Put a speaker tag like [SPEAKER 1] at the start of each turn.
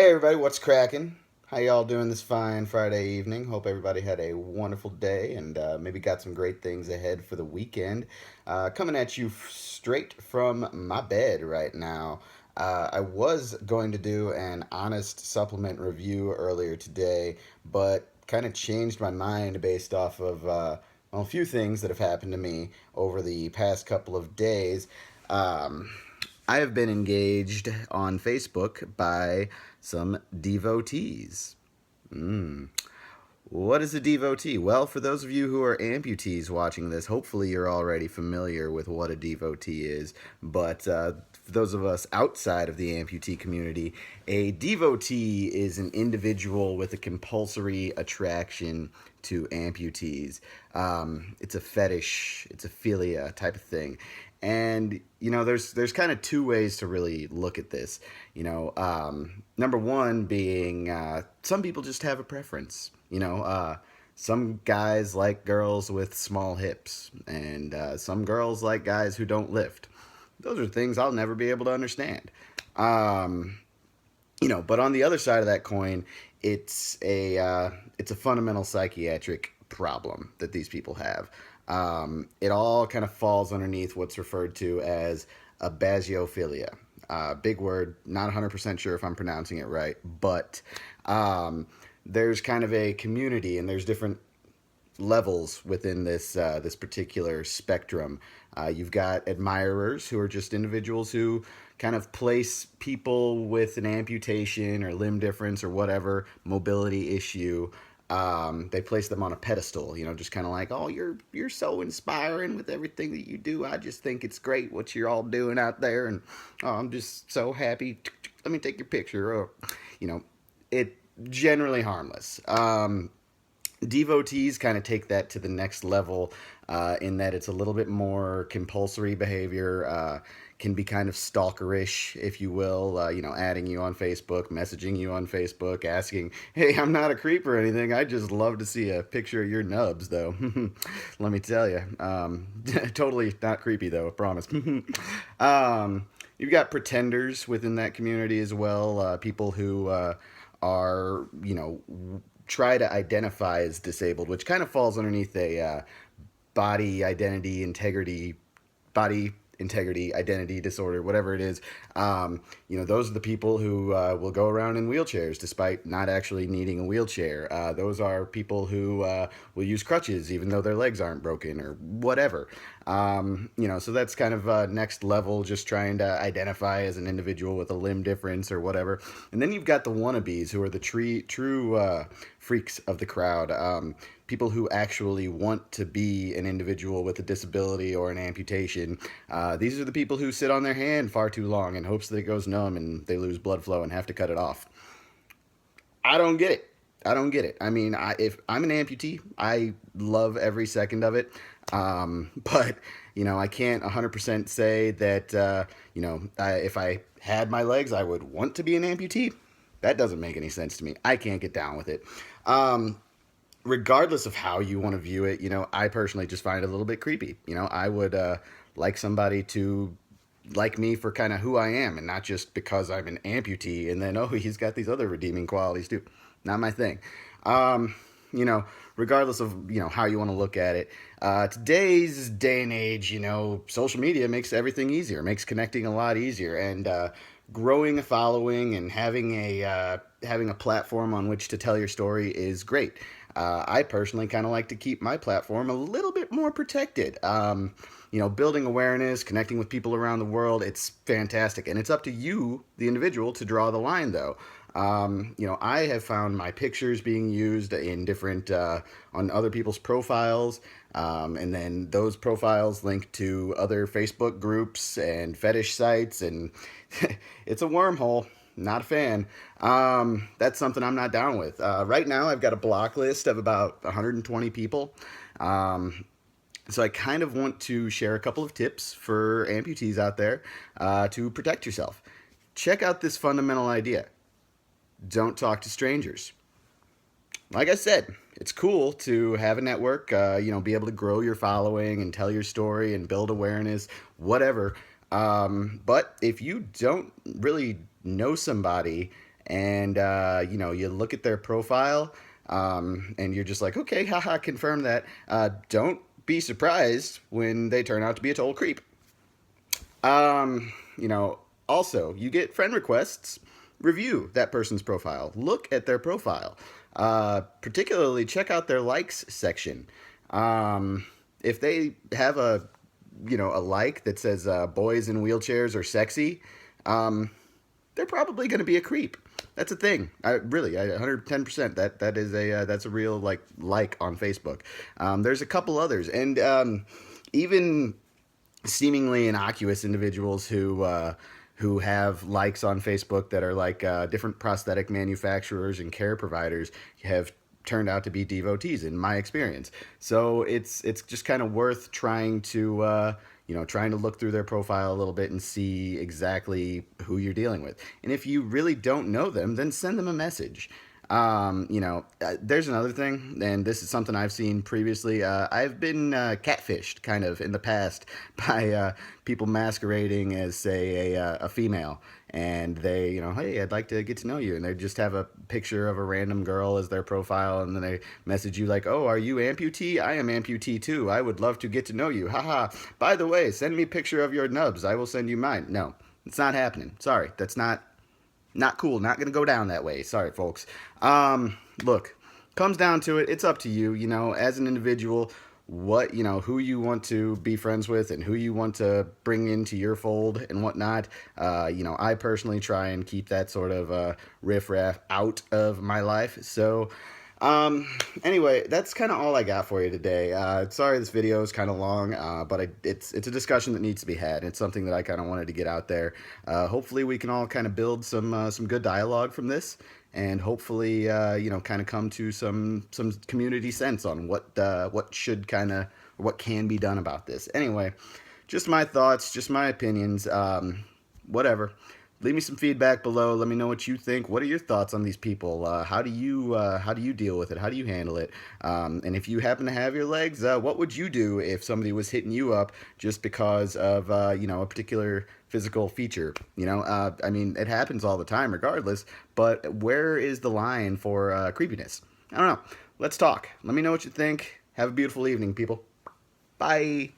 [SPEAKER 1] Hey everybody, what's cracking? How y'all doing this fine Friday evening? Hope everybody had a wonderful day and maybe got some great things ahead for the weekend. Coming at you straight from my bed right now. I was going to do an honest supplement review earlier today, but kind of changed my mind based off of a few things that have happened to me over the past couple of days. Um, I have been engaged on Facebook by some devotees. Mm. What is a devotee? Well, for those of you who are amputees watching this, hopefully you're already familiar with what a devotee is. But for those of us outside of the amputee community, a devotee is an individual with a compulsory attraction to amputees. It's a fetish, it's a philia type of thing. And there's kind of two ways to really look at this. Number one being some people just have a preference. Some guys like girls with small hips, and some girls like guys who don't lift. Those are things I'll never be able to understand. Um, but on the other side of that coin, it's a fundamental psychiatric problem that these people have. It all kind of falls underneath what's referred to as a basiophilia. Big word, not 100% sure if I'm pronouncing it right, but there's kind of a community and there's different levels within this particular spectrum. You've got admirers who are just individuals who kind of place people with an amputation or limb difference or whatever mobility issue. They place them on a pedestal, just kind of like, oh, you're so inspiring with everything that you do. I just think it's great what you're all doing out there, and oh, I'm just so happy. Let me take your picture. Or, it generally harmless. Devotees kind of take that to the next level in that it's a little bit more compulsory behavior, can be kind of stalkerish, if you will, adding you on Facebook, messaging you on Facebook, asking, hey, I'm not a creep or anything. I just love to see a picture of your nubs, though. Let me tell you. Totally not creepy, though, I promise. You've got pretenders within that community as well, people who are, try to identify as disabled, which kind of falls underneath a body identity integrity, body integrity identity disorder, whatever it is. Those are the people who will go around in wheelchairs despite not actually needing a wheelchair. Those are people who will use crutches even though their legs aren't broken or whatever. So that's kind of next level, just trying to identify as an individual with a limb difference or whatever. And then you've got the wannabes, who are the true freaks of the crowd. People who actually want to be an individual with a disability or an amputation. These are the people who sit on their hand far too long in hopes that it goes numb and they lose blood flow and have to cut it off. I don't get it. I don't get it. I mean, if I'm an amputee, I love every second of it. But I can't 100% say that if I had my legs, I would want to be an amputee. That doesn't make any sense to me. I can't get down with it. Regardless of how you want to view it, I personally just find it a little bit creepy. I would like somebody to like me for kind of who I am and not just because I'm an amputee and then, oh, he's got these other redeeming qualities too. Not my thing. Um, Regardless of, how you want to look at it, today's day and age, social media makes everything easier, makes connecting a lot easier. And growing a following and having a platform on which to tell your story is great. I personally kind of like to keep my platform a little bit more protected. Building awareness, connecting with people around the world, it's fantastic. And it's up to you, the individual, to draw the line, though. I have found my pictures being used in different, on other people's profiles, and then those profiles link to other Facebook groups and fetish sites, and it's a wormhole. Not a fan. That's something I'm not down with. Right now, I've got a block list of about 120 people. So I kind of want to share a couple of tips for amputees out there to protect yourself. Check out this fundamental idea. Don't talk to strangers. Like I said, it's cool to have a network, be able to grow your following and tell your story and build awareness, whatever. But if you don't really know somebody and you look at their profile, and you're just like, okay, haha, confirm that. Don't be surprised when they turn out to be a total creep. Also, you get friend requests. Review that person's profile. Look at their profile. Particularly, check out their likes section. If they have a like that says "boys in wheelchairs are sexy," they're probably going to be a creep. That's a thing. I 110%. That's a real like on Facebook. There's a couple others, and even seemingly innocuous individuals who have likes on Facebook that are like different prosthetic manufacturers and care providers have turned out to be devotees in my experience. So it's just kind of worth trying to look through their profile a little bit and see exactly who you're dealing with. And if you really don't know them, then send them a message. There's another thing, and this is something I've seen previously. I've been catfished kind of in the past by people masquerading as, say, a female. And they, hey, I'd like to get to know you. And they just have a picture of a random girl as their profile. And then they message you like, oh, are you amputee? I am amputee too. I would love to get to know you. Haha. By the way, send me a picture of your nubs. I will send you mine. No, it's not happening. Sorry. That's not cool. Not going to go down that way. Sorry, folks. Look, comes down to it. It's up to you, as an individual, who you want to be friends with and who you want to bring into your fold and whatnot. I personally try and keep that sort of riffraff out of my life. So, anyway, that's kind of all I got for you today. Sorry this video is kind of long, but it's a discussion that needs to be had. It's something that I kind of wanted to get out there. Hopefully we can all kind of build some good dialogue from this, and hopefully kind of come to some community sense on what should what can be done about this. Anyway, just my thoughts, just my opinions, whatever. Leave me some feedback below. Let me know what you think. What are your thoughts on these people? How do you deal with it? How do you handle it? And if you happen to have your legs, what would you do if somebody was hitting you up just because of a particular physical feature? It happens all the time, regardless. But where is the line for creepiness? I don't know. Let's talk. Let me know what you think. Have a beautiful evening, people. Bye.